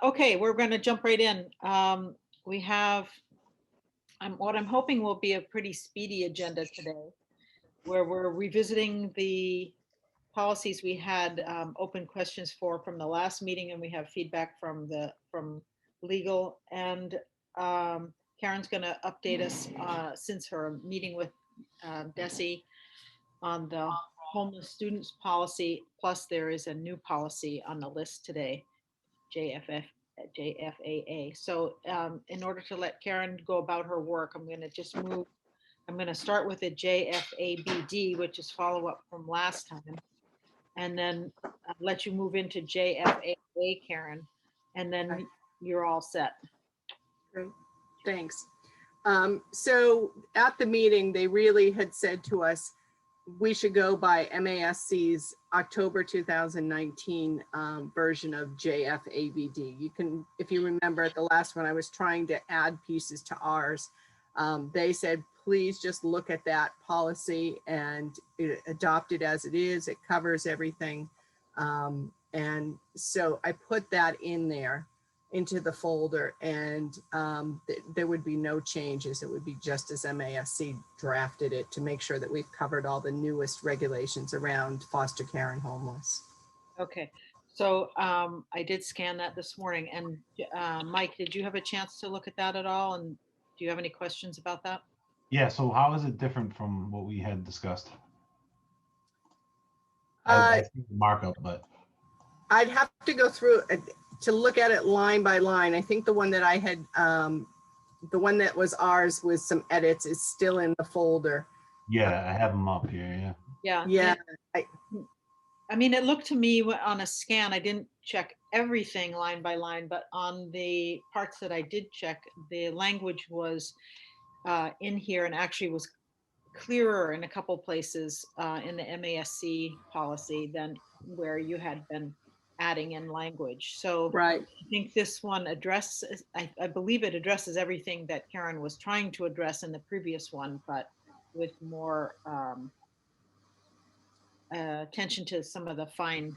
Okay, we're going to jump right in. We have, what I'm hoping will be a pretty speedy agenda today, where we're revisiting the policies we had open questions for from the last meeting, and we have feedback from legal. And Karen's going to update us since her meeting with Desi on the homeless students policy. Plus, there is a new policy on the list today, JFAA. So in order to let Karen go about her work, I'm going to start with the JFABD, which is follow up from last time, and then let you move into JFAA, Karen, and then you're all set. Great, thanks. So at the meeting, they really had said to us, we should go by MASC's October 2019 version of JFABD. You can, if you remember at the last one, I was trying to add pieces to ours. They said, please just look at that policy and adopt it as it is. It covers everything. And so I put that in there into the folder, and there would be no changes. It would be just as MASC drafted it to make sure that we've covered all the newest regulations around foster care and homeless. Okay, so I did scan that this morning, and Mike, did you have a chance to look at that at all? And do you have any questions about that? Yeah, so how is it different from what we had discussed? I see the markup, but I'd have to go through to look at it line by line. I think the one that I had, the one that was ours with some edits is still in the folder. yeah, I have them up here. Yeah. Yeah. I mean, it looked to me on a scan, I didn't check everything line by line, but on the parts that I did check, the language was in here and actually was clearer in a couple places in the MASC policy than where you had been adding in language. So right. I think this one addresses, I believe it addresses everything that Karen was trying to address in the previous one, but with more attention to some of the fine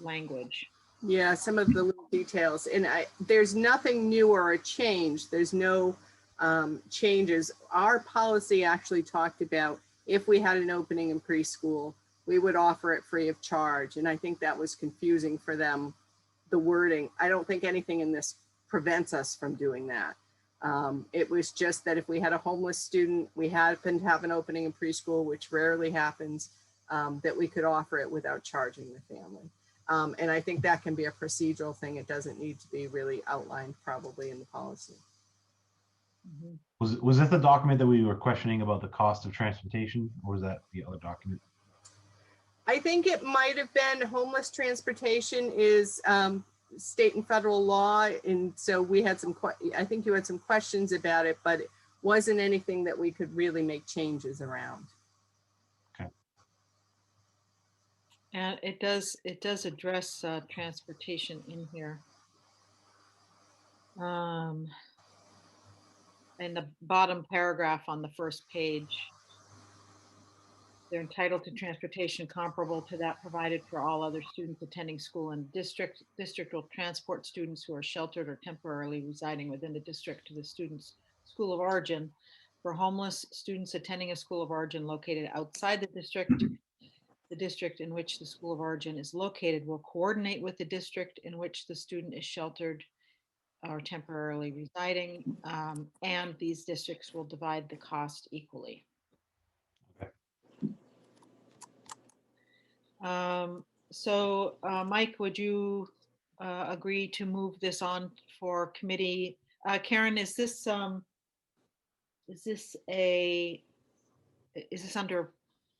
language. Yeah, some of the little details. And there's nothing new or a change. There's no changes. Our policy actually talked about if we had an opening in preschool, we would offer it free of charge. And I think that was confusing for them, the wording. I don't think anything in this prevents us from doing that. It was just that if we had a homeless student, we happen to have an opening in preschool, which rarely happens, that we could offer it without charging the family. And I think that can be a procedural thing. It doesn't need to be really outlined probably in the policy. Was this the document that we were questioning about the cost of transportation, or was that the other document? I think it might have been homeless transportation is state and federal law. And so we had some, I think you had some questions about it, but it wasn't anything that we could really make changes around. Okay. And it does address transportation in here. In the bottom paragraph on the first page, they're entitled to transportation comparable to that provided for all other students attending school in district. District will transport students who are sheltered or temporarily residing within the district to the student's school of origin. For homeless students attending a school of origin located outside the district in which the school of origin is located will coordinate with the district in which the student is sheltered or temporarily residing, and these districts will divide the cost equally. So Mike, would you agree to move this on for committee? Karen, is this under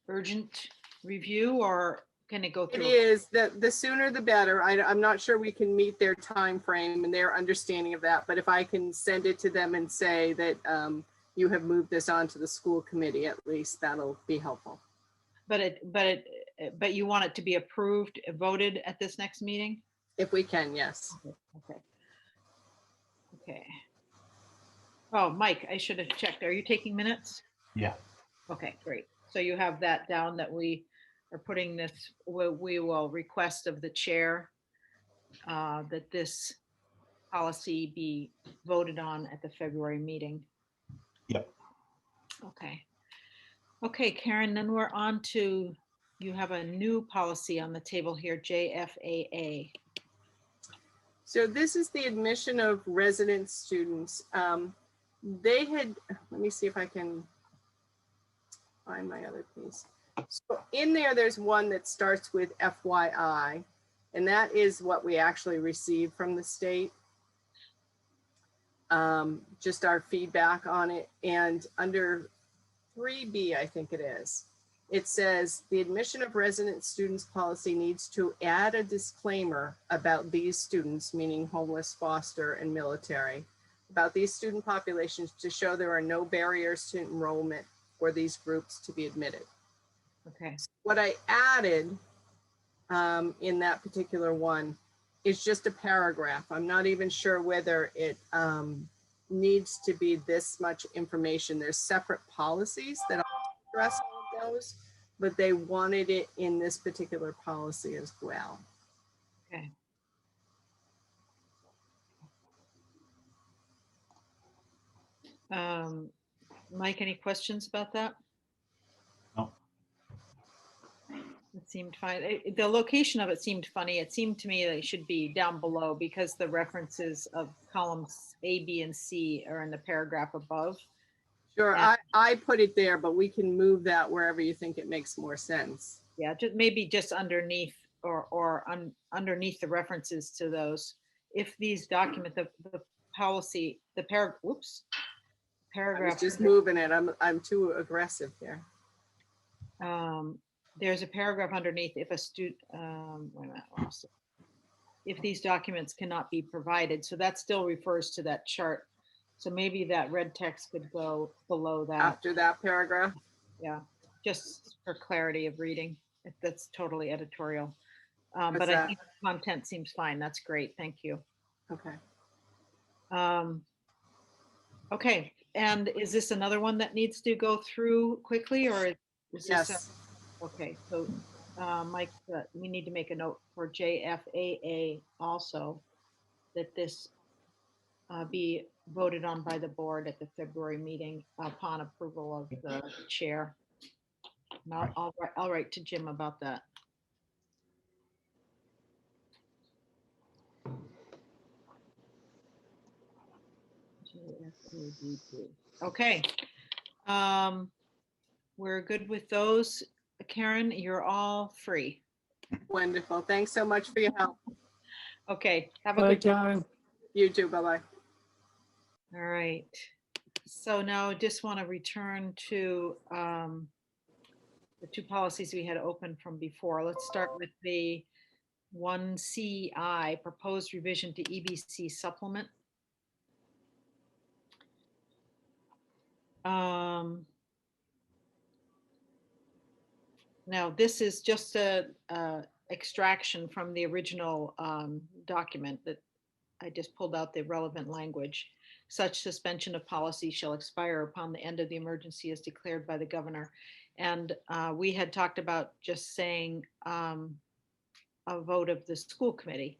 urgent review, or can it go through? It is. The sooner the better. I'm not sure we can meet their time frame and their understanding of that, but if I can send it to them and say that you have moved this on to the school committee, at least that'll be helpful. But you want it to be approved, voted at this next meeting? If we can, yes. Okay. Oh, Mike, I should have checked. Are you taking minutes? Yeah. Okay, great. So you have that down that we are putting this, we will request of the chair that this policy be voted on at the February meeting. Yep. Okay. Okay, Karen, then we're on to, you have a new policy on the table here, JFAA. So this is the admission of resident students. They had, let me see if I can find my other piece. So in there, there's one that starts with FYI, and that is what we actually received from the state. Just our feedback on it. And under 3B, I think it is, it says the admission of resident students policy needs to add a disclaimer about these students, meaning homeless, foster, and military, about these student populations to show there are no barriers to enrollment for these groups to be admitted. Okay. What I added in that particular one is just a paragraph. I'm not even sure whether it needs to be this much information. There's separate policies that I'll address all of those, but they wanted it in this particular policy as well. Okay. Mike, any questions about that? No. It seemed fine. The location of it seemed funny. It seemed to me that it should be down below because the references of columns A, B, and C are in the paragraph above. Sure, Yeah. I put it there, but we can move that wherever you think it makes more sense. Yeah, just maybe just underneath or underneath the references to those. If these document the policy, the I was paragraph. just moving it. I'm too aggressive here. There's a paragraph underneath if a student, wait a minute, I lost it. If these documents cannot be provided, so that still refers to that chart. So maybe that red text could go below that. After that paragraph? Yeah, just for clarity of reading. If that's totally editorial. What's But I that? think the content seems fine. That's great. Thank you. Okay. Okay, and is this another one that needs to go through quickly or is this? Yes. Okay, so Mike, we need to make a note for JFAA also that this be voted on by the board at the February meeting upon approval of the chair. And I'll write to Jim about that. JFADP. Okay. We're good with those. Karen, you're all free. Wonderful. Thanks so much for your help. Okay, have a Bye, good day. Karen. You too. Bye-bye. All right. So now just want to return to the two policies we had open from before. Let's start with the 1CI, proposed revision to EBC supplement. Now, this is just a extraction from the original document that I just pulled out the relevant language. Such suspension of policy shall expire upon the end of the emergency as declared by the governor. And we had talked about just saying a vote of the school committee.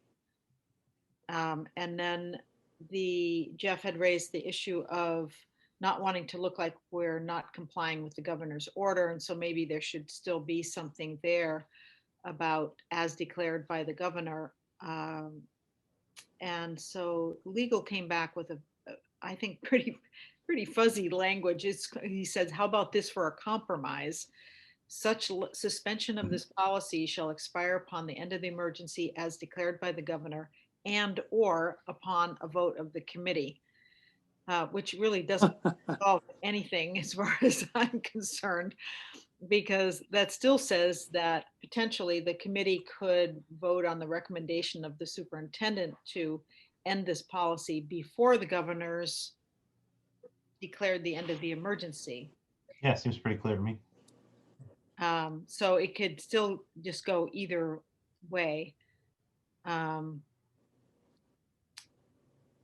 And then Jeff had raised the issue of not wanting to look like we're not complying with the governor's order. And so maybe there should still be something there about as declared by the governor. And so legal came back with I think pretty fuzzy language. He says, how about this for a compromise? Such suspension of this policy shall expire upon the end of the emergency as declared by the governor and or upon a vote of the committee. Which really doesn't involve anything as far as I'm concerned, because that still says that potentially the committee could vote on the recommendation of the superintendent to end this policy before the governor's declared the end of the emergency. Yeah, seems pretty clear to me. So it could still just go either way.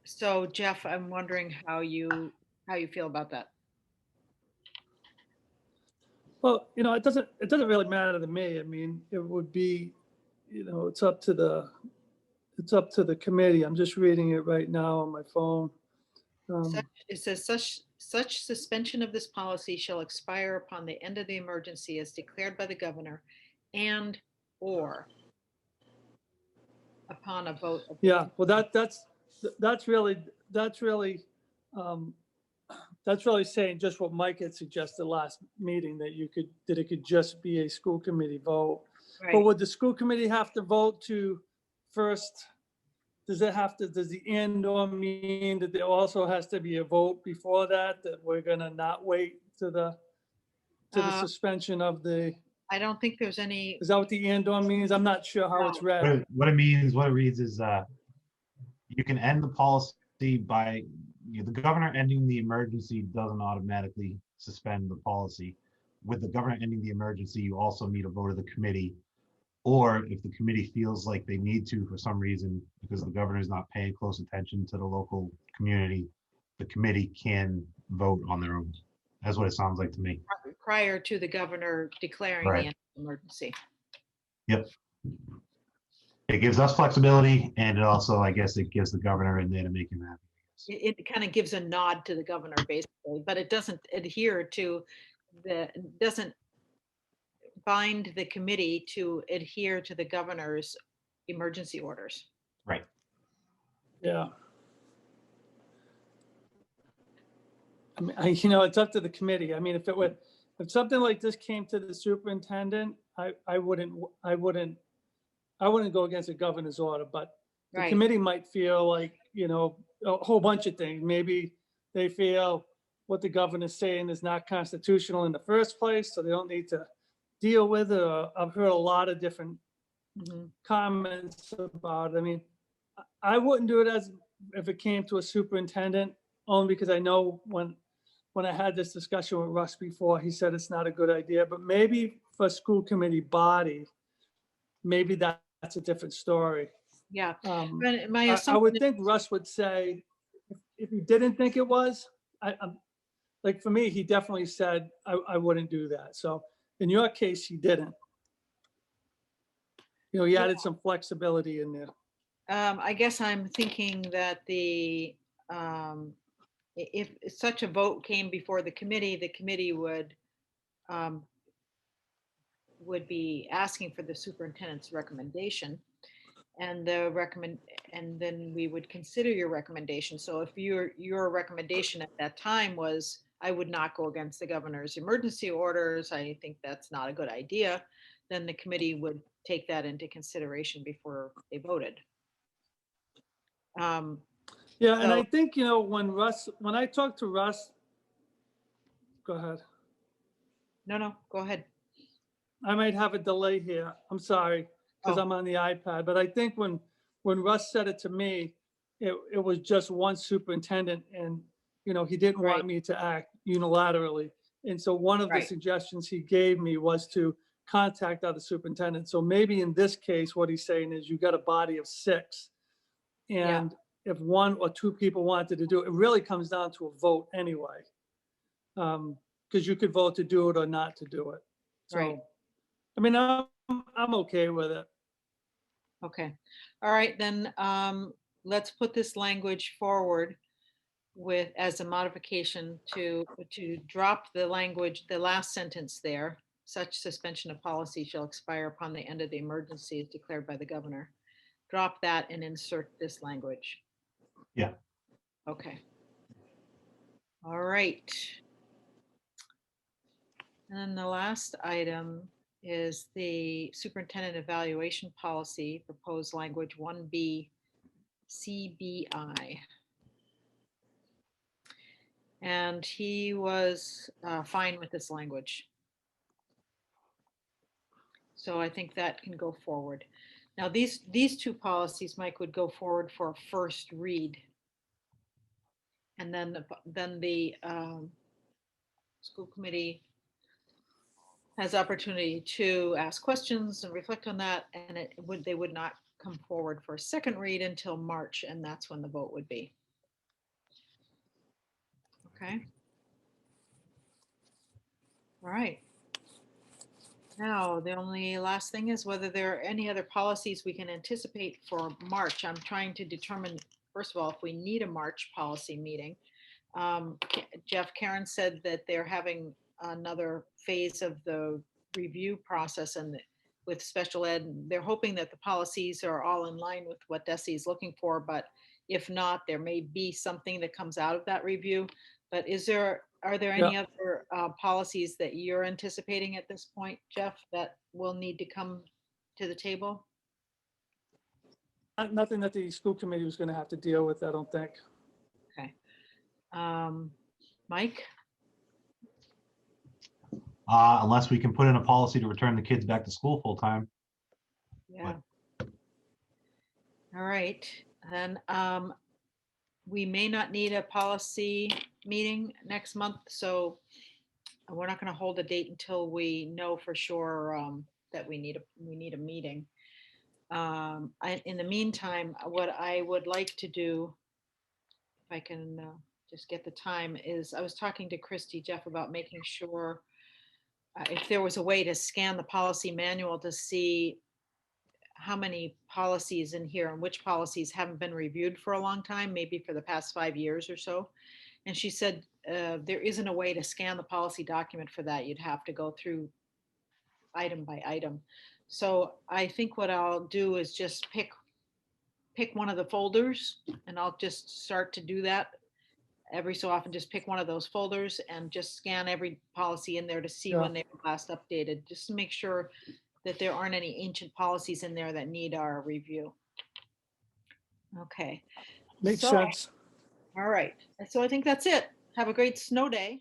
So Jeff, I'm wondering how you feel about that. Well, it doesn't really matter to me. I mean, it would be, it's up to the it's up to the committee. I'm just reading it right now on my phone. It says such suspension of this policy shall expire upon the end of the emergency as declared by the governor and or upon a vote of the Yeah, well, that's really, um, that's really saying just what Mike had suggested last meeting, that it could just be a school committee vote. But right. would the school committee have to vote to first, does the and or mean that there also has to be a vote before that we're gonna not wait to the suspension of the, I don't think there's any, is that what the and or means? I'm not sure how it's read. What it means, what it reads is, you can end the policy by, the governor ending the emergency doesn't automatically suspend the policy. With the governor ending the emergency, you also need a vote of the committee. Or if the committee feels like they need to for some reason, because the governor is not paying close attention to the local community, the committee can vote on their own. That's what it sounds like to me. prior to the governor declaring the Right. end of emergency. Yep. It gives us flexibility, and it also, I guess, it gives the governor in there to make him happy. It kind of gives a nod to the governor basically, but it doesn't adhere to doesn't bind the committee to adhere to the governor's emergency orders. Right. Yeah. I mean, it's up to the committee. I mean, if something like this came to the superintendent, I wouldn't go against the governor's order, but the Right. committee might feel like, a whole bunch of things. Maybe they feel what the governor's saying is not constitutional in the first place, so they don't need to deal with it. I've heard a lot of different comments about it. I mean, I wouldn't do it as if it came to a superintendent, only because I know when I had this discussion with Russ before, he said it's not a good idea, but maybe for a school committee body, maybe that's a different story. Yeah. But my I assumption would think Russ would say, if he didn't think it was, like for me, he definitely said I wouldn't do that. So in your case, he didn't. He added some flexibility in there. I guess I'm thinking that if such a vote came before the committee would be asking for the superintendent's recommendation, and and then we would consider your recommendation. So if your recommendation at that time was, I would not go against the governor's emergency orders, I think that's not a good idea, then the committee would take that into consideration before they voted. Yeah, and so- I think, when I talked to Russ, go ahead. No, go ahead. I might have a delay here. I'm sorry, because Oh. I'm on the iPad. But I think when Russ said it to me, it was just one superintendent, and he didn't Right. want me to act unilaterally. And so one of the Right. suggestions he gave me was to contact other superintendents. So maybe in this case, what he's saying is you got a body of 6, and if 1 or 2 people wanted to do it, it really comes down to a vote anyway, because you could vote to do it or not to do it. So. Right. I mean, I'm okay with it. Okay. All right, then let's put this language forward as a modification to drop the language, the last sentence there. Such suspension of policy shall expire upon the end of the emergency as declared by the governor. Drop that and insert this language. Yeah. Okay. All right. And then the last item is the superintendent evaluation policy, proposed language 1B CBI. And he was fine with this language. So I think that can go forward. Now these 2 policies, Mike, would go forward for a first read. And then the school committee has opportunity to ask questions and reflect on that, and they would not come forward for a second read until March, and that's when the vote would be. Okay. All right. Now, the only last thing is whether there are any other policies we can anticipate for March. I'm trying to determine, first of all, if we need a March policy meeting. Jeff, Karen said that they're having another phase of the review process and with special ed, and they're hoping that the policies are all in line with what DESI is looking for, but if not, there may be something that comes out of that review. But are there any other policies that you're anticipating at this point, Jeff, that will need to come to the table? Nothing that the school committee was going to have to deal with, I don't think. Okay. Mike? Unless we can put in a policy to return the kids back to school full time. Yeah. All right, then we may not need a policy meeting next month, so we're not going to hold a date until we know for sure that we need a meeting. In the meantime, what I would like to do, if I can just get the time, is I was talking to Christy, Jeff, about making sure if there was a way to scan the policy manual to see how many policies in here and which policies haven't been reviewed for a long time, maybe for the past 5 years or so. And she said there isn't a way to scan the policy document for that. You'd have to go through item by item. So I think what I'll do is just pick one of the folders, and I'll just start to do that every so often. Just pick one of those folders and just scan every policy in there to see when they were last updated, just to make sure that there aren't any ancient policies in there that need our review. Okay. Makes So, sense. all right. So I think that's it. Have a great snow day.